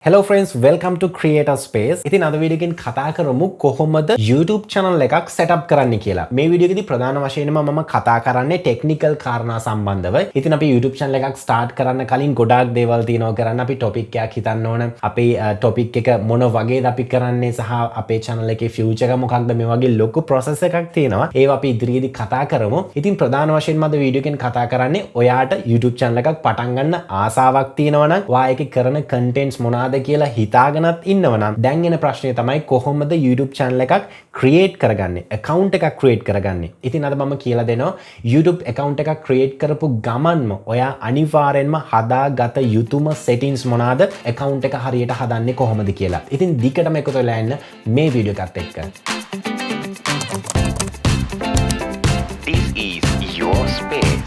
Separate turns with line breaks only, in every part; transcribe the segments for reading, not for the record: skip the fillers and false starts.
Hello friends, welcome to Creator Space. ඉතින් අද video එකෙන් කතා කරමු කොහොමද YouTube channel එකක් setup කරන්න කියලා. මේ වීඩියෝ එකේදී ප්‍රධාන වශයෙන්ම මම කතා කරන්නේ technical කාරණා සම්බන්ධව. ඉතින් අපි YouTube channel එකක් start කරන්න කලින් ගොඩාක් දේවල් තියෙනවා කරන්න. අපි topic එකක් හිතන්න ඕන. අපේ topic එක මොන වගේද අපි කරන්නේ සහ අපේ channel එකේ future එක මොකක්ද මේ වගේ ලොකු process එකක් තියෙනවා. ඒවා අපි ඉදිරියේදී කතා කරමු. ඉතින් ප්‍රධාන වශයෙන්ම අද වීඩියෝ එකෙන් කතා කරන්නේ ඔයාට YouTube channel එකක් පටන් ගන්න ආසාවක් තියෙනවා නම් ඔයා ඒකේ කරන contents මොනවාද කියලා හිතාගෙනත් ඉන්නවනම් දැන් එන ප්‍රශ්නේ තමයි කොහොමද YouTube channel එකක් create කරගන්නේ account එකක් create කරගන්නේ. ඉතින් අද මම කියලා දෙනවා YouTube account එකක් create කරපු ගමන්ම ඔයා අනිවාර්යෙන්ම හදාගත යුතුම settings මොනවාද account එක හරියට හදන්නේ කොහොමද කියලා. ඉතින් දිගටම එකතු වෙලා ඉන්න මේ වීඩියෝ එකත් එක්ක. This is your space.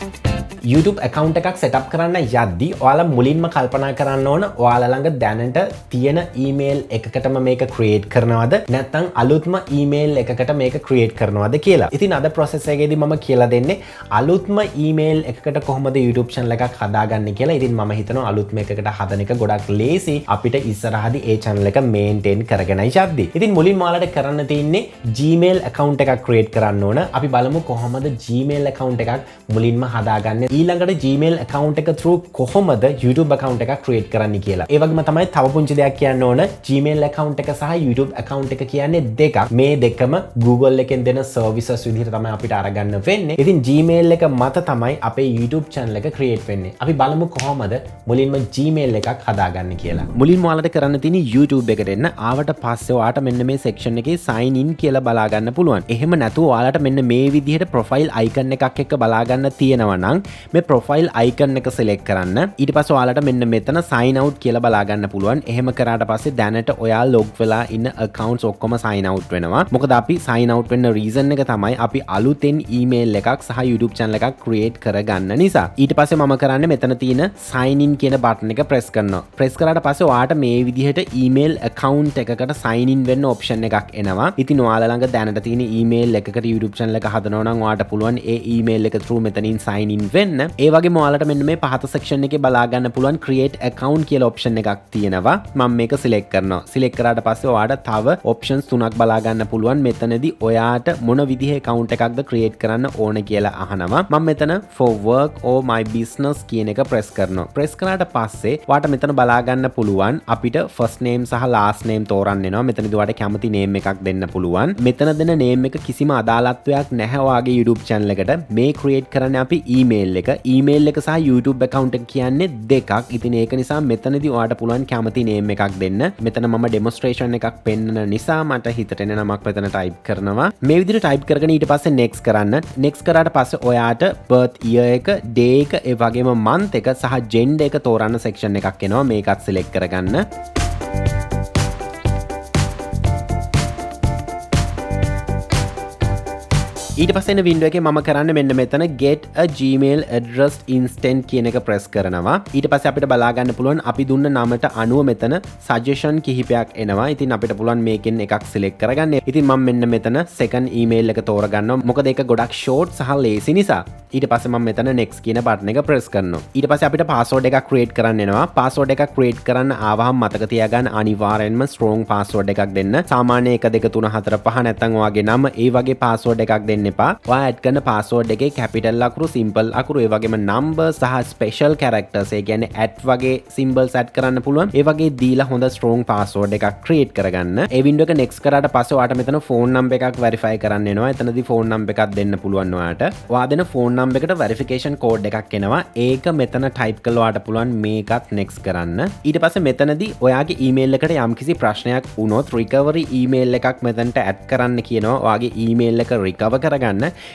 YouTube account එකක් setup කරන්න යද්දී ඔයාලා මුලින්ම කල්පනා කරන්න ඕන ඔයාලා ළඟ දැනට තියෙන email එකකටම මේක create කරනවද නැත්නම් අලුත්ම email එකකට මේක create කරනවද කියලා. ඉතින් අද process එකේදී මම කියලා දෙන්නේ අලුත්ම email එකකට කොහොමද YouTube channel එකක් හදාගන්නේ කියලා. ඉතින් මම හිතනවා අලුත්ම එකකට හදන එක ගොඩක් ලේසි අපිට ඉස්සරහදී ඒ channel එක maintain කරගෙන යද්දී. ඉතින් මුලින්ම ඔයාලට කරන්න තියෙන්නේ Gmail account එකක් create කරන්න ඕන. අපි බලමු කොහොමද Gmail account එකක් මුලින්ම හදාගන්නේ. ඊළඟට Gmail account එක through කොහොමද YouTube account එකක් create කරන්න කියලා. ඒ වගේම තමයි තව පුංචි දෙයක් කියන්න ඕන. Gmail account එක සහ YouTube account එක කියන්නේ දෙකක්. මේ දෙකම Google එකෙන් දෙන services විදිහට තමයි අපිට අරගන්න වෙන්නේ. ඉතින් Gmail එක මත තමයි අපේ YouTube channel එක create වෙන්නේ. අපි බලමු කොහොමද මුලින්ම Gmail එකක් හදාගන්නේ කියලා. මුලින්ම ඔයාලට කරන්න තියෙන්නේ YouTube එකට එන්න. ආවට පස්සේ ඔයාලට මෙන්න මේ section එකේ sign in කියලා බලා ගන්න පුළුවන්. එහෙම නැතුව ඔයාලට මෙන්න මේ විදිහට profile icon එකක් එක්ක බලා ගන්න තියෙනවා නම් මේ profile icon එක select කරන්න. ඊට පස්සේ ඔයාලට මෙන්න මෙතන sign out කියලා බලා ගන්න පුළුවන්. එහෙම කරාට පස්සේ දැනට ඔයා log වෙලා ඉන්න accounts ඔක්කොම sign out වෙනවා. මොකද අපි sign out වෙන්න reason එක තමයි අපි අලුතෙන් email එකක් සහ YouTube channel එකක් create කරගන්න නිසා. ඊට පස්සේ මම කරන්නේ මෙතන තියෙන sign in කියන button එක press කරනවා. press කරාට පස්සේ ඔයාට මේ විදිහට email account එකකට sign in වෙන්න option එකක් එනවා. ඉතින් ඔයාලා ළඟ දැනට තියෙන email එකකට YouTube channel එක හදනවා නම් ඔයාට පුළුවන් ඒ email එක through මෙතනින් sign in වෙන්න. ඒ වගේම ඔයාලට මෙන්න මේ පහත section එකේ බලා ගන්න පුළුවන් create account කියලා option එකක් තියෙනවා. මම මේක select කරනවා. select කරාට පස්සේ ඔයාට තව options තුනක් බලා ගන්න පුළුවන්. මෙතනදී ඔයාට මොන විදිහේ account එකක්ද create කරන්න ඕන කියලා අහනවා. මම මෙතන for work or my business කියන එක press කරනවා. press කරාට පස්සේ ඔයාට මෙතන බලා ගන්න පුළුවන් අපිට first name සහ last name තෝරන්න වෙනවා. මෙතනදී ඔයාට කැමති name එකක් දෙන්න පුළුවන්. මෙතන දෙන name එක කිසිම අදාළත්වයක් නැහැ ඔයාගේ YouTube channel එකට. මේ create කරන්නේ අපි email එක. email එක සහ YouTube account එක කියන්නේ දෙකක්. ඉතින් ඒක නිසා මෙතනදී ඔයාට පුළුවන් කැමති name එකක් දෙන්න. මෙතන මම demonstration එකක් පෙන්නන නිසා මට හිතට එන නමක් මෙතන type කරනවා. මේ විදිහට type කරගෙන ඊට පස්සේ next කරන්න. next කරාට පස්සේ ඔයාට birth year එක, day එක, ඒ වගේම month එක සහ gender එක තෝරන්න section එකක් එනවා. මේකත් select කරගන්න. ඊට පස්සේ එන window එකේ මම කරන්නේ මෙන්න මෙතන get a Gmail address instant කියන එක press කරනවා. ඊට පස්සේ අපිට බලා ගන්න පුළුවන් අපි දුන්න නමට අනුව මෙතන suggestion කිහිපයක් එනවා. ඉතින් අපිට පුළුවන් මේකෙන් එකක් select කරගන්න. ඉතින් මම මෙන්න මෙතන second email එක තෝරගන්නවා. මොකද ඒක ගොඩක් short සහ lazy නිසා. ඊට පස්සේ මම මෙතන next කියන button එක press කරනවා. ඊට පස්සේ අපිට password එකක් create කරන්න එනවා. password එකක් create කරන්න ආවහම මතක තියාගන්න අනිවාර්යෙන්ම strong password එකක් දෙන්න. සාමාන්‍ය 1 2 3 4 5 නැත්නම් ඔයාගේ නම ඒ වගේ password එකක් දෙන්න එපා. ඔයා ඇඩ් කරන password එකේ capital අකුරු, simple අකුරු, ඒ වගේම number සහ special characters, ඒ කියන්නේ at වගේ symbols add කරන්න පුළුවන්. ඒ වගේ දීලා හොඳ strong password එකක් create කරගන්න. ඒ window එක next කරාට පස්සේ ඔයාට මෙතන phone number එකක් verify කරන්න එනවා. එතනදී phone number එකක් දෙන්න පුළුවන් ඔයාට. ඔයා දෙන phone number එකට verification code එකක් එනවා. ඒක මෙතන type කරලා ඔයාට පුළුවන් මේකත් next කරන්න. ඊට පස්සේ මෙතනදී ඔයාගේ email එකට යම්කිසි ප්‍රශ්නයක් වුණොත් recovery email එකක් මෙතනට add කරන්න කියනවා. ඔයාගේ email එක recover කරගන්න.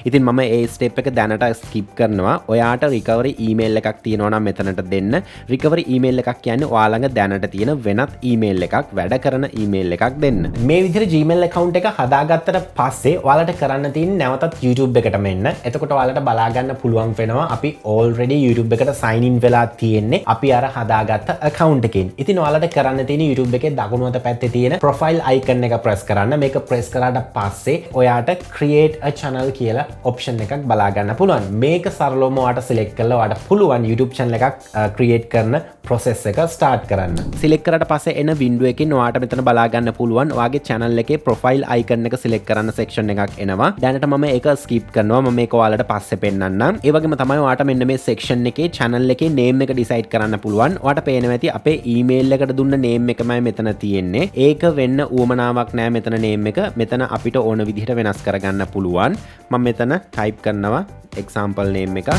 ඉතින් මම ඒ ස්ටෙප් එක දැනට ස්කිප් කරනවා. ඔයාට recovery email එකක් තියෙනවා නම් මෙතනට දෙන්න. recovery email එකක් කියන්නේ ඔයා ළඟ දැනට තියෙන වෙනත් email එකක්, වැඩ කරන email එකක් දෙන්න. මේ විදිහට Gmail account එක හදාගත්තට පස්සේ ඔයාලට කරන්න තියෙන්නේ නැවතත් YouTube එකටම එන්න. එතකොට ඔයාලට බලා ගන්න පුළුවන් වෙනවා අපි already YouTube එකට sign in වෙලා තියෙන්නේ අපි අර හදාගත්ත account එකෙන්. ඉතින් ඔයාලට කරන්න තියෙන්නේ YouTube එකේ දකුණු අත පැත්තේ තියෙන profile icon එක press කරන්න. මේක press කරාට පස්සේ ඔයාට create a channel channel කියලා option එකක් බලා ගන්න පුළුවන්. මේක සරලවම ඔයාලට select කරලා ඔයාලට පුළුවන් YouTube channel එකක් create කරන process එක start කරන්න. select කරාට පස්සේ එන window එකකින් ඔයාලට මෙතන බලා ගන්න පුළුවන් ඔයාගේ channel එකේ profile icon එක select කරන්න section එකක් එනවා. දැනට මම ඒක skip කරනවා. මම මේක ඔයාලට පස්සේ පෙන්නන්නම්. ඒ වගේම තමයි ඔයාලට මෙන්න මේ section එකේ channel එකේ name එක decide කරන්න පුළුවන්. ඔයාලට පේනවා ඇති අපේ email එකට දුන්න name එකමයි මෙතන තියෙන්නේ. ඒක වෙන්න උවමනාවක් නෑ මෙතන name එක. මෙතන අපිට ඕන විදිහට වෙනස් කරගන්න පුළුවන්. මම මෙතන type කරනවා example name එක.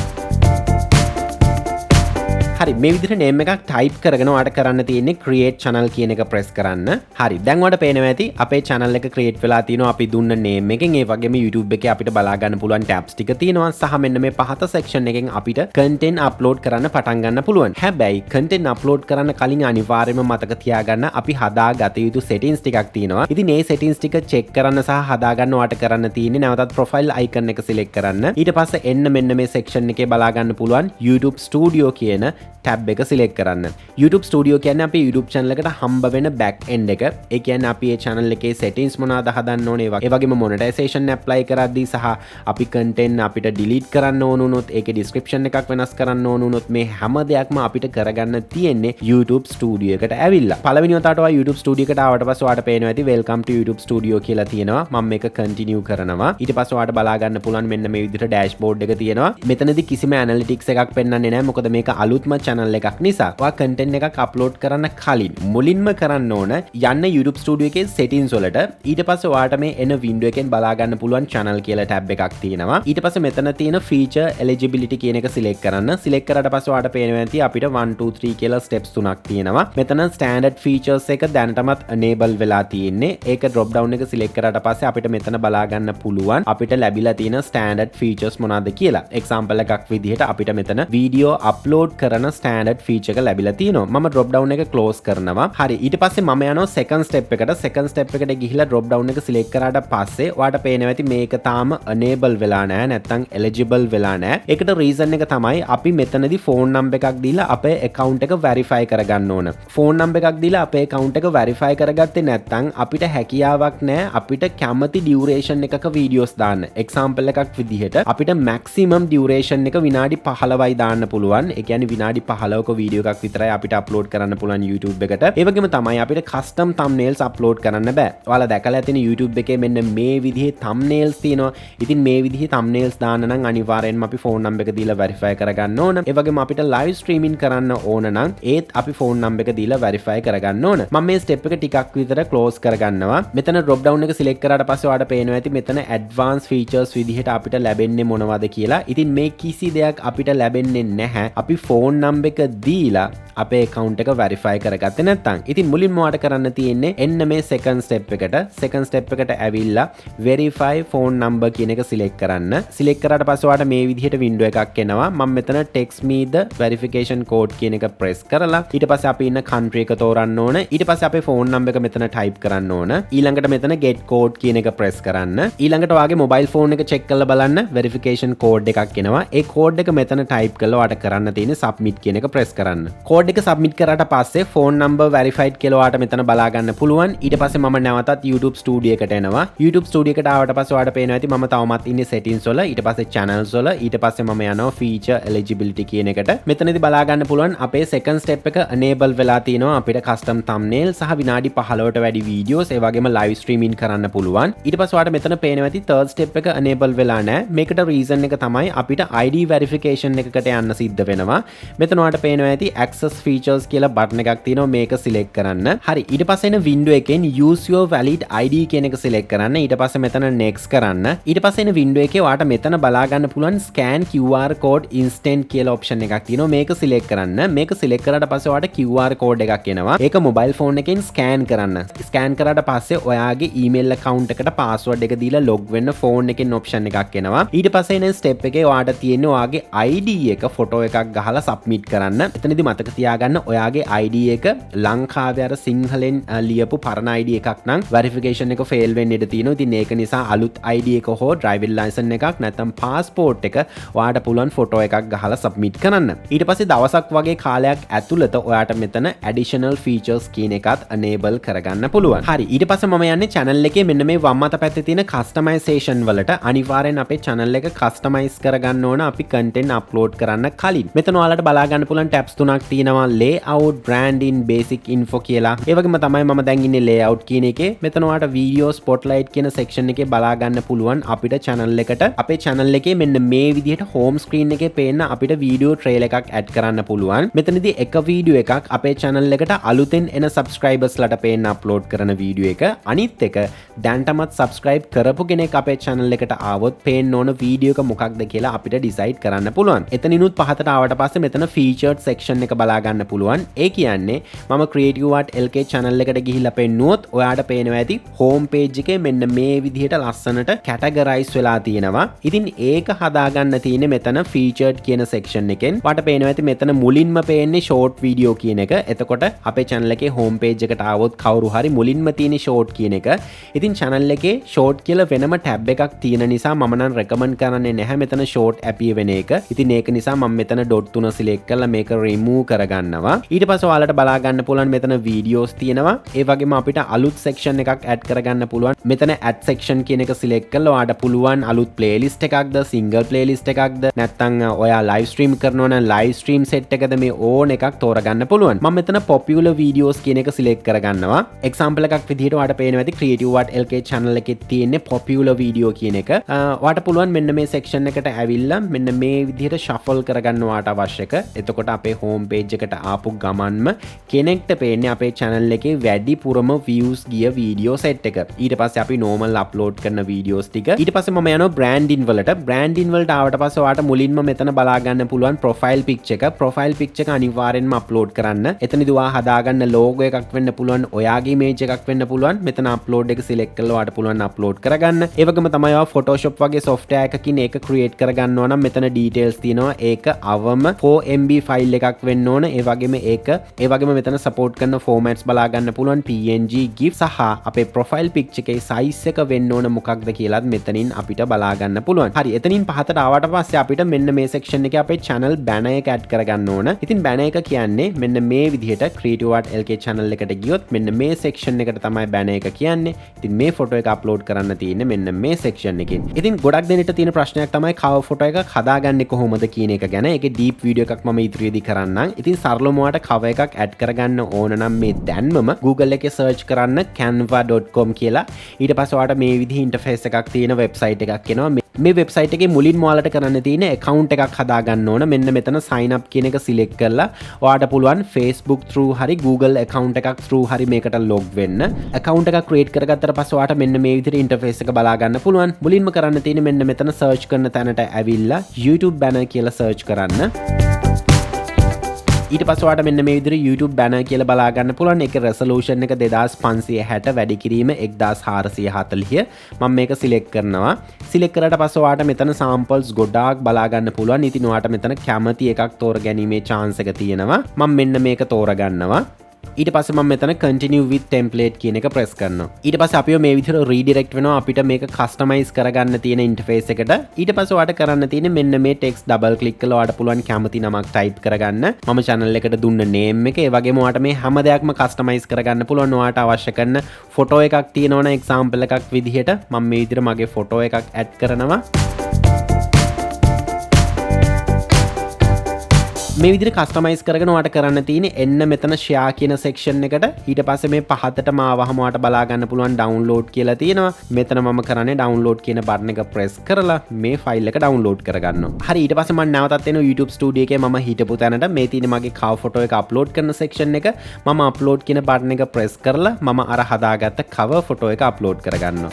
හරි මේ විදිහට name එකක් type කරගෙන ඔයාලට කරන්න තියෙන්නේ create channel කියන එක press කරන්න. හරි දැන් ඔයාලට පේනවා ඇති අපේ channel එක create වෙලා තියෙනවා අපි දුන්න name එකෙන්. ඒ වගේම YouTube එකේ අපිට බලා ගන්න පුළුවන් tabs ටික තියෙනවා. සහ මෙන්න මේ පහත section එකෙන් අපිට content upload කරන්න පටන් ගන්න පුළුවන්. හැබැයි content upload කරන්න කලින් අනිවාර්යයෙන්ම මතක තියාගන්න අපි හදාගත යුතු settings ටිකක් තියෙනවා. ඉතින් මේ settings ටික check කරන්න සහ හදාගන්න ඔයාලට කරන්න තියෙන්නේ නැවතත් profile icon එක select කරන්න. ඊට පස්සේ එන්න මෙන්න මේ section එකේ බලා ගන්න පුළුවන් YouTube Studio කියන tab එක select කරන්න. YouTube Studio කියන්නේ අපේ YouTube channel එකට හම්බ වෙන back end එක. ඒ කියන්නේ අපි මේ channel එකේ settings මොනවද හදන්න ඕනේ, ඒ වගේම monetization apply කරද්දී සහ අපි content අපිට delete කරන්න ඕන උනොත්, ඒකේ description එකක් වෙනස් කරන්න ඕන උනොත් මේ හැම දෙයක්ම අපිට කරගන්න තියෙන්නේ YouTube Studio එකට ඇවිල්ලා. පළවෙනි වතාවට ඔයා YouTube Studio එකට ආවට පස්සේ ඔයාලට පේනවා ඇති welcome to YouTube Studio කියලා තියෙනවා. මම මේක continue කරනවා. ඊට පස්සේ ඔයාලට බලා ගන්න පුළුවන් මෙන්න මේ විදිහට dashboard එක තියෙනවා. මෙතනදී කිසිම analytics එකක් පෙන්වන්නේ නැහැ. මොකද මේක අලුත්ම channel එකක් නිසා. ඔයා content එකක් upload කරන්න කලින් මුලින්ම කරන්න ඕන යන්න YouTube Studio එකේ settings වලට. ඊට පස්සේ ඔයාලට මේ එන window එකෙන් බලා ගන්න පුළුවන් channel කියලා tab එකක් තියෙනවා. ඊට පස්සේ මෙතන තියෙන feature eligibility කියන එක select කරන්න. select කරාට පස්සේ ඔයාලට පේනවා ඇති අපිට 1 2 3 කියලා steps තුනක් තියෙනවා. මෙතන standard features එක දැනටමත් enable වෙලා තියෙන්නේ. ඒක drop down එක select කරාට පස්සේ අපිට මෙතන බලා ගන්න පුළුවන් අපිට ලැබිලා තියෙන standard features මොනවද කියලා. example එකක් විදිහට අපිට මෙතන video upload කරන standard feature එක ලැබිලා තියෙනවා. මම drop down එක close කරනවා. හරි ඊට පස්සේ මම යනවා second step එකට. second step එකට ගිහිලා drop down එක select කරාට පස්සේ ඔයාලට පේනවා ඇති මේක තාම enable වෙලා නැහැ නැත්නම් eligible වෙලා නැහැ. ඒකට reason එක තමයි අපි මෙතනදී phone number එකක් දීලා අපේ account එක verify කරගන්න ඕන. phone number එකක් දීලා අපේ account එක verify කරගත්තේ නැත්නම් අපිට හැකියාවක් නැහැ අපිට කැමති duration එකක videos දාන්න. example එකක් විදිහට අපිට maximum duration එක විනාඩි 15යි දාන්න පුළුවන්. ඒ කියන්නේ විනාඩි 15ක වීඩියෝ එකක් විතරයි අපිට අප්ලෝඩ් කරන්න පුළුවන් YouTube එකට. ඒ වගේම තමයි අපිට custom thumbnails අප්ලෝඩ් කරන්න බෑ. ඔයාලා දැකලා ඇතිනේ YouTube එකේ මෙන්න මේ විදිහේ thumbnails තියෙනවා. ඉතින් මේ විදිහේ thumbnails දාන්න නම් අනිවාර්යෙන්ම අපි phone number එක දීලා verify කරගන්න ඕන. ඒ වගේම අපිට live streaming කරන්න ඕන නම් ඒත් අපි phone number එක දීලා verify කරගන්න ඕන. මම මේ step එක ටිකක් විතර close කරගන්නවා. මෙතන drop down එක select කරාට පස්සේ ඔයාලට පේනවා ඇති මෙතන advanced features විදිහට අපිට ලැබෙන්නේ මොනවද කියලා. ඉතින් මේ කිසි දෙයක් අපිට ලැබෙන්නේ නැහැ. අපි phone number එක දීලා අපේ account එක verify කරගත්තේ නැත්නම්. ඉතින් මුලින්ම ඔයාලට කරන්න තියෙන්නේ එන්න මේ second step එකට. second step එකට ඇවිල්ලා verify phone number කියන එක select කරන්න. select කරාට පස්සේ ඔයාලට මේ විදිහට window එකක් එනවා. මම මෙතන text me the verification code කියන එක press කරලා ඊට පස්සේ අපි ඉන්න country එක තෝරන්න ඕන. ඊට පස්සේ අපේ phone number එක මෙතන type කරන්න ඕන. ඊළඟට මෙතන get code කියන එක press කරන්න. ඊළඟට ඔයාගේ mobile phone එක check කරලා බලන්න verification code එකක් එනවා. ඒ code එක මෙතන type කරලා ඔයාලට කරන්න තියෙන්නේ submit කියන එක press කරන්න. code එක submit කරාට පස්සේ phone number verified කියලා ඔයාලට මෙතන බලා ගන්න පුළුවන්. ඊට පස්සේ මම නැවතත් YouTube Studio එකට එනවා. YouTube Studio එකට ආවට පස්සේ ඔයාලට පේනවා ඇති මම තවමත් ඉන්නේ settings වල. ඊට පස්සේ channels වල. ඊට පස්සේ මම යනවා feature eligibility කියන එකට. මෙතනදී බලා ගන්න පුළුවන් අපේ second step එක enable වෙලා තියෙනවා. අපිට custom thumbnail සහ විනාඩි 15ට වැඩි videos ඒ වගේම live streaming කරන්න පුළුවන්. ඊට පස්සේ ඔයාලට මෙතන පේනවා ඇති third step එක enable වෙලා නැහැ. මේකට reason එක තමයි අපිට ID verification එකකට යන්න සිද්ධ වෙනවා. මෙතන ඔයාලට පේනවා ඇති access features කියලා බටන් එකක් තියෙනවා. මේක select කරන්න. හරි ඊට පස්සේ එන window එකෙන් use your valid ID කියන එක select කරන්න. ඊට පස්සේ මෙතන next කරන්න. ඊට පස්සේ එන window එකේ ඔයාලට මෙතන බලා ගන්න පුළුවන් scan QR code instant කියලා option එකක් තියෙනවා. මේක select කරන්න. මේක select කරාට පස්සේ ඔයාලට QR code එකක් එනවා. ඒක mobile phone එකෙන් scan කරන්න. scan කරාට පස්සේ ඔයාගේ email account එකට password එක දීලා log වෙන්න phone එකෙන් option එකක් එනවා. ඊට පස්සේ එන step එකේ ඔයාලට තියෙන්නේ ඔයාගේ ID එක photo එකක් ගහලා submit සබ්මිට් කරන්න. එතනදී මතක තියාගන්න ඔයාගේ ID එක ලංකාවේ අර සිංහලෙන් ලියපු පරණ ID එකක් නම් වෙරිෆිකේෂන් එක ෆේල් වෙන්න ඉඩ තියෙනවා. ඉතින් ඒක නිසා අලුත් ID එක හෝ ඩ්‍රයිවිං ලයිසන් එකක් නැත්නම් පාස්පෝර්ට් එක ඔයාට පුළුවන් ෆොටෝ එකක් ගහලා සබ්මිට් කරන්න. ඊට පස්සේ දවසක් වගේ කාලයක් ඇතුළත ඔයාට මෙතන ඇඩිෂනල් ෆීචර්ස් කියන එකත් enable කරගන්න පුළුවන්. හරි, ඊට පස්සේ මම යන්නේ channel එකේ මෙන්න මේ වම් අත පැත්තේ තියෙන customization වලට. අනිවාර්යෙන් අපේ channel එක customize කරගන්න ඕන අපි content upload කරන්න කලින්. මෙතන ඔයාලට බලා ගන්න පුළුවන් tabs තුනක් තියෙනවා. layout, branding, basic info කියලා. ඒ වගේම තමයි මම දැන් ඉන්නේ layout කියන එකේ. මෙතන ඔයාලට video spotlight කියන section එකේ බලා ගන්න පුළුවන් අපිට channel එකට අපේ channel එකේ මෙන්න මේ විදිහට home screen එකේ පේන්න අපිට video trail එකක් add කරන්න පුළුවන්. මෙතනදී එක video එකක් අපේ channel එකට අලුතෙන් එන subscribers ලට පේන්න upload කරන video එක. අනිත් එක දැන්ටමත් subscribe කරපු කෙනෙක් අපේ channel එකට ආවොත් පේන්න ඕන video එක මොකක්ද කියලා අපිට decide කරන්න පුළුවන්. එතනිනුත් පහතට ආවට පස්සේ මෙතන featured section එක බලා ගන්න පුළුවන්. ඒ කියන්නේ මම Creative Art LK channel එකට ගිහිල්ලා පෙන්නුවොත් ඔයාට පේනවා ඇති home page එකේ මෙන්න මේ විදිහට ලස්සනට categorize වෙලා තියෙනවා. ඉතින් ඒක හදාගන්න තියෙන්නේ මෙතන featured කියන section එකෙන්. ඔයාට පේනවා ඇති මෙතන මුලින්ම පේන්නේ short video කියන එක. එතකොට අපේ channel එකේ home page එකට ආවොත් කවුරු හරි මුලින්ම තියෙන short කියන එක. ඉතින් channel එකේ short කියලා වෙනම tab එකක් තියෙන නිසා මම නම් recommend කරන්නේ නැහැ මෙතන short appear වෙන එක. ඉතින් ඒක නිසා මම මෙතන dot 3 select කරලා මේක remove කරගන්නවා. ඊට පස්සේ ඔයාලට බලා ගන්න පුළුවන් මෙතන videos තියෙනවා. ඒ වගේම අපිට අලුත් section එකක් add කරගන්න පුළුවන්. මෙතන add section කියන එක select කරලා ඔයාට පුළුවන් අලුත් playlist එකක්ද, single playlist එකක්ද, නැත්නම් ඔයා live stream කරනවා නම් live stream set එකද මේ ඕන එකක් තෝරගන්න පුළුවන්. මම මෙතන popular videos කියන එක select කරගන්නවා. example එකක් විදිහට ඔයාට පේනවා ඇති Creative Art LK channel එකේ තියෙන popular video කියන එක. ඔයාට පුළුවන් මෙන්න මේ section එකට ඇවිල්ලා මෙන්න මේ විදිහට shuffle කරගන්න ඔයාට අවශ්‍ය එක. එතකොට අපේ home page එකට ආපු ගමන්ම කෙනෙක්ට පේන්නේ අපේ channel එකේ වැඩිපුරම views ගිය video set එක. ඊට පස්සේ අපි normal upload කරන videos ටික. ඊට පස්සේ මම යනවා branding වලට. branding වලට ආවට පස්සේ ඔයාට මුලින්ම මෙතන බලා ගන්න පුළුවන් profile picture එක. profile picture එක අනිවාර්යෙන්ම upload කරන්න. එතනදී ඔයා හදාගන්න logo එකක් වෙන්න පුළුවන්, ඔයාගේ image එකක් වෙන්න පුළුවන්. මෙතන upload එක select කරලා ඔයාට පුළුවන් upload කරගන්න. ඒ වගේම තමයි ඔයා Photoshop වගේ software එකකින් ඒක create කරගන්නවා නම් මෙතන details තියෙනවා. ඒක අවම 4MB file එකක් වෙන්න ඕන. ඒ වගේම මෙතන support කරන formats බලා ගන්න පුළුවන් PNG, GIF සහ අපේ profile picture එකේ size එක වෙන්න ඕන මොකක්ද කියලාත් මෙතනින් අපිට බලා ගන්න පුළුවන්. හරි, එතනින් පහතට ආවට පස්සේ අපිට මෙන්න මේ section එකේ අපේ channel banner එක add කරගන්න ඕන. ඉතින් banner එක කියන්නේ මෙන්න මේ විදිහට Creative Art LK channel එකට ගියොත් මෙන්න මේ section එකට තමයි banner එක කියන්නේ. ඉතින් මේ photo එක upload කරන්න තියෙන්නේ මෙන්න මේ section එකෙන්. ඉතින් ගොඩක් දෙනෙක්ට තියෙන ප්‍රශ්නයක් තමයි cover photo එකක් හදාගන්නේ කොහොමද කියන එක ගැන. ඒකේ deep video එකක් මම ඉදිරියේදී කරන්නම්. ඉතින් සරලවම ඔයාලට cover එකක් add කරගන්න ඕන නම් මේ දැන්මම Google එකේ search කරන්න canva.com කියලා. ඊට පස්සේ ඔයාලට මේ විදිහේ interface එකක් තියෙන website එකක් එනවා. මේ website එකේ මුලින්ම ඔයාලට කරන්න තියෙන account එකක් හදාගන්න ඕන. මෙන්න මෙතන sign up කියන එක select කරලා ඔයාලට පුළුවන් Facebook through හරි Google account එකක් through හරි මේකට log වෙන්න. account එකක් create කරගත්තට පස්සේ ඔයාලට මෙන්න මේ විදිහට interface එක බලා ගන්න පුළුවන්. මුලින්ම කරන්න තියෙන්නේ මෙන්න මෙතන search කරන තැනට ඇවිල්ලා YouTube banner කියලා search කරන්න. ඊට පස්සේ ඔයාලට මෙන්න මේ විදිහට YouTube banner කියලා බලා ගන්න පුළුවන්. ඒකේ resolution එක 2560 වැඩි කිරීම 1440. මම මේක select කරනවා. select කරාට පස්සේ ඔයාලට මෙතන samples ගොඩාක් බලා ගන්න පුළුවන්. ඉතින් ඔයාලට මෙතන කැමති එකක් තෝරගැනීමේ chance එක තියෙනවා. මම මෙන්න මේක තෝරගන්නවා. ඊට පස්සේ මම මෙතන continue with template කියන එක press කරනවා. ඊට පස්සේ අපිව මේ විදිහට redirect වෙනවා අපිට මේක customize කරගන්න තියෙන interface එකට. ඊට පස්සේ ඔයාලට කරන්න තියෙන්නේ මෙන්න මේ text double click කරලා ඔයාලට පුළුවන් කැමති නමක් type කරගන්න. මම channel එකට දුන්න name එක. ඒ වගේම ඔයාලට මේ හැම දෙයක්ම customize කරගන්න පුළුවන්. ඔයාලට අවශ්‍ය කරන photo එකක් තියෙනවනේ example එකක් විදිහට මම මේ විදිහට මගේ photo එකක් add කරනවා. මේ විදිහට කස්ටමයිස් කරගෙන ඔයාලට කරන්න තියෙන්නේ එන්න මෙතන share කියන section එකට. ඊට පස්සේ මේ පහතටම ආවහම ඔයාලට බලා ගන්න පුළුවන් download කියලා තියෙනවා. මෙතන මම කරන්නේ download කියන button එක press කරලා මේ file එක download කරගන්නවා. හරි, ඊට පස්සේ මම නැවතත් එනවා YouTube studio එකේ මම හිටපු තැනට. මේ තියෙන්නේ මගේ cover photo එක upload කරන section එක. මම upload කියන button එක press කරලා මම අර හදාගත්ත cover photo එක upload කරගන්නවා.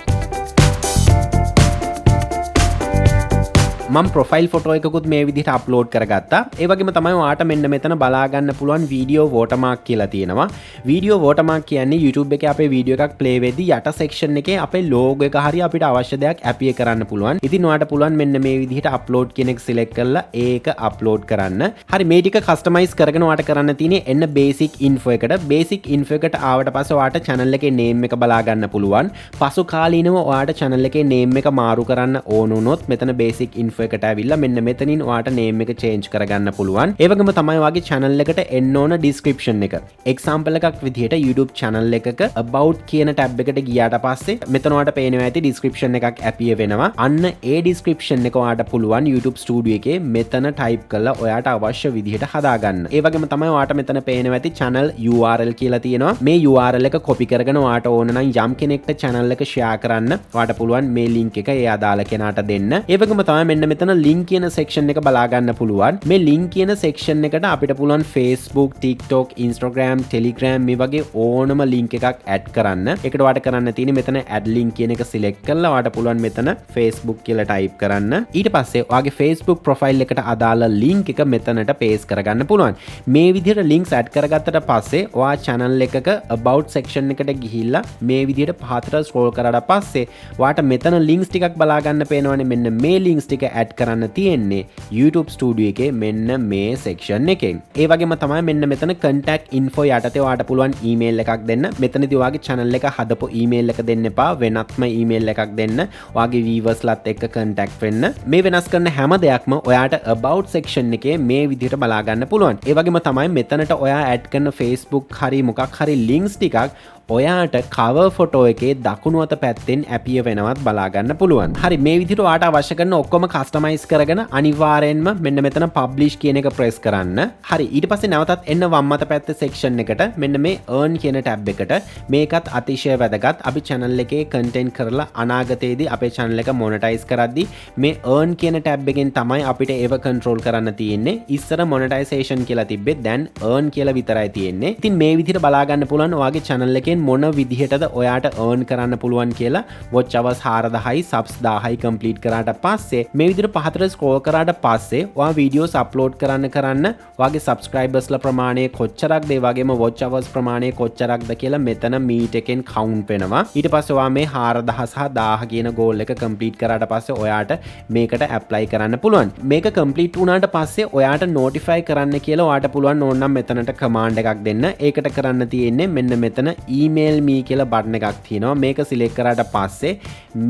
මම ප්‍රොෆයිල් ෆොටෝ එකකුත් මේ විදිහට අප්ලෝඩ් කරගත්තා. ඒ වගේම තමයි ඔයාට මෙන්න මෙතන බලා ගන්න පුළුවන් වීඩියෝ වෝටර්මාර්ක් කියලා තියෙනවා. වීඩියෝ වෝටර්මාර්ක් කියන්නේ YouTube එකේ අපේ වීඩියෝ එකක් ප්ලේ වෙද්දී යට සෙක්ෂන් එකේ අපේ ලෝගෝ එක හරිය අපිට අවශ්‍ය දෙයක් ඇපිය කරන්න පුළුවන්. ඉතින් ඔයාට පුළුවන් මෙන්න මේ විදිහට අප්ලෝඩ් කියන එක සිලෙක්ට් කරලා ඒක අප්ලෝඩ් කරන්න. හරි මේ ටික කස්ටමයිස් කරගෙන ඔයාට කරන්න තියෙන්නේ එන්න බේසික් ඉන්ෆෝ එකට. බේසික් ඉන්ෆෝ එකට ආවට පස්සේ ඔයාට channel එකේ name එක බලා ගන්න පුළුවන්. පසු කාලීනව ඔයාට channel එකේ name එක මාරු කරන්න ඕන වුණොත් මෙතන basic info එකට ඇවිල්ලා මෙන්න මෙතනින් ඔයාට name එක change කරගන්න පුළුවන්. ඒ වගේම තමයි ඔයාගේ channel එකට එන්න ඕන description එක. example එකක් විදිහට YouTube channel එකක about කියන tab එකට ගියාට පස්සේ මෙතන ඔයාට පේනවා ඇති description එකක් appear වෙනවා. අන්න ඒ description එක ඔයාට පුළුවන් YouTube studio එකේ මෙතන type කරලා ඔයාට අවශ්‍ය විදිහට හදාගන්න. ඒ වගේම තමයි ඔයාට මෙතන පේනවා ඇති channel URL කියලා තියෙනවා. මේ URL එක copy කරගෙන ඔයාට ඕන නම් යම් කෙනෙක්ට channel එක share කරන්න ඔයාට පුළුවන් මේ link එක ඒ අදාළ කෙනාට දෙන්න. ඒ වගේම තමයි මෙන්න මෙතන link කියන section එක බලා ගන්න පුළුවන්. මේ link කියන section එකට අපිට පුළුවන් Facebook, TikTok, Instagram, Telegram මේ වගේ ඕනම link එකක් add කරන්න. ඒකට ඔයාට කරන්න තියෙන්නේ මෙතන add link කියන එක select කරලා ඔයාට පුළුවන් මෙතන Facebook කියලා type කරන්න. ඊට පස්සේ ඔයාගේ Facebook profile එකට අදාළ link එක මෙතනට paste කරගන්න පුළුවන්. මේ විදිහට links add කරගත්තට පස්සේ ඔයා channel එකක about section එකට ගිහිල්ලා මේ විදිහට පහතට scroll කරාට පස්සේ ඔයාට මෙතන links ටිකක් බලා ගන්න පේනවනේ. මෙන්න මේ links ටික add කරන්න තියෙන්නේ YouTube studio එකේ මෙන්න මේ section එකෙන්. ඒ වගේම තමයි මෙන්න මෙතන contact info යටතේ ඔයාට පුළුවන් email එකක් දෙන්න. මෙතනදී ඔයාගේ channel එක හදපු email එක දෙන්න එපා. වෙනත්ම email එකක් දෙන්න. ඔයාගේ viewers ලත් එක්ක contact වෙන්න. මේ වෙනස් කරන හැම දෙයක්ම ඔයාට about section එකේ මේ විදිහට බලා ගන්න පුළුවන්. ඒ වගේම තමයි මෙතනට ඔයා add කරන Facebook හරි මොකක් හරි links ටිකක් ඔයාට cover photo එකේ දකුණු අත පැත්තෙන් appear වෙනවත් බලා ගන්න පුළුවන්. හරි මේ විදිහට ඔයාට අවශ්‍ය කරන ඔක්කොම customize කරගෙන අනිවාර්යෙන්ම මෙන්න මෙතන publish කියන එක press කරන්න. හරි ඊට පස්සේ නැවතත් එන්න වම් අත පැත්තේ section එකට මෙන්න මේ earn කියන tab එකට. මේකත් අතිශය වැදගත්. අපි channel එකේ content කරලා අනාගතයේදී අපේ channel එක monetize කරද්දී මේ earn කියන tab එකෙන් තමයි අපිට ඒව control කරන්න තියෙන්නේ. ඉස්සර monetization කියලා තිබ්බේ දැන් earn කියලා විතරයි තියෙන්නේ. ඉතින් මේ විදිහට බලා ගන්න පුළුවන් ඔයාගේ channel එකෙන් මොන විදිහටද ඔයාට earn කරන්න පුළුවන් කියලා. watch hours 4000යි subs 1000යි complete කරාට පස්සේ මේ විදිහට පහතට scroll කරාට පස්සේ ඔයා videos upload කරන්න ඔයාගේ subscribers ලා ප්‍රමාණය කොච්චරක්ද ඒ වගේම watch hours ප්‍රමාණය කොච්චරක්ද කියලා මෙතන meet එකෙන් count වෙනවා. ඊට පස්සේ ඔයා මේ 4000 සහ 1000 කියන goal එක complete කරාට පස්සේ ඔයාට මේකට apply කරන්න පුළුවන්. මේක complete වුණාට පස්සේ ඔයාට notify කරන්න කියලා ඔයාට පුළුවන් ඕනනම් මෙතනට command එකක් දෙන්න. ඒකට කරන්න තියෙන්නේ මෙන්න මෙතන email me කියලා බටන් එකක් තියෙනවා. මේක select කරාට පස්සේ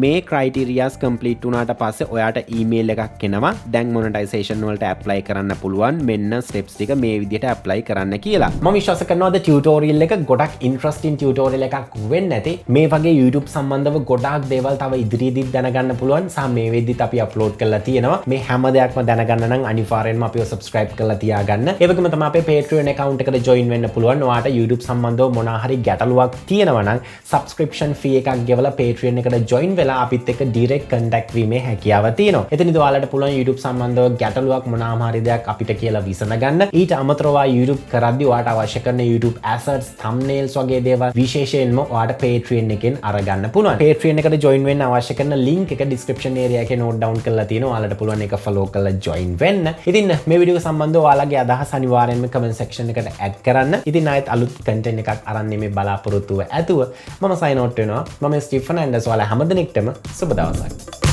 මේ criterias complete වුණාට පස්සේ ඔයාට email එකක් එනවා. දැන් monetization වලට apply කරන්න පුළුවන්. මෙන්න steps ටික මේ විදිහට apply කරන්න කියලා. මම විශ්වාස කරනවා ද tutorial එක ගොඩක් interesting tutorial එකක් වෙන්න ඇති. මේ වගේ YouTube සම්බන්ධව ගොඩාක් දේවල් තව ඉදිරියේදීත් දැනගන්න පුළුවන්. සහ මේ වෙද්දිත් අපි upload කරලා තියෙනවා. මේ හැම දෙයක්ම දැනගන්න නම් අනිවාර්යෙන්ම අපිව subscribe කරලා තියාගන්න. ඒ වගේම තමයි අපේ Patreon account එකට join වෙන්න පුළුවන්. ඔයාට YouTube සම්බන්ධව මොනවා හරි ගැටලුවක් තියෙනවා නම් subscription fee එකක් ගෙවලා Patreon එකට join වෙලා අපිත් එක්ක direct contact වීමේ හැකියාව තියෙනවා. එතනදී ඔයාලට පුළුවන් YouTube සම්බන්ධව ගැටලුවක් මොනවාම හරි දෙයක් අපිට කියලා විසඳගන්න. ඊට අමතරව YouTube කරද්දී ඔයාට අවශ්‍ය කරන YouTube assets, thumbnails වගේ දේවල් විශේෂයෙන්ම ඔයාට Patreon එකෙන් අරගන්න පුළුවන්. Patreon එකට join වෙන්න අවශ්‍ය කරන link එක description area එකේ note down කරලා තියෙනවා. ඔයාලට පුළුවන් ඒක follow කරලා join වෙන්න. ඉතින් මේ වීඩියෝ සම්බන්ධව ඔයාලගේ අදහස් අනිවාර්යෙන්ම comment section එකට add කරන්න. ඉතින් ආයෙත් අලුත් content එකක් අරන් මේ බලාපොරොත්තුව ඇතුව මම sign out වෙනවා. මම ස්ටීෆන් ඇන්ඩර්ස්. ඔයාලා හැමදෙනෙක්ටම සුබ දවසක්.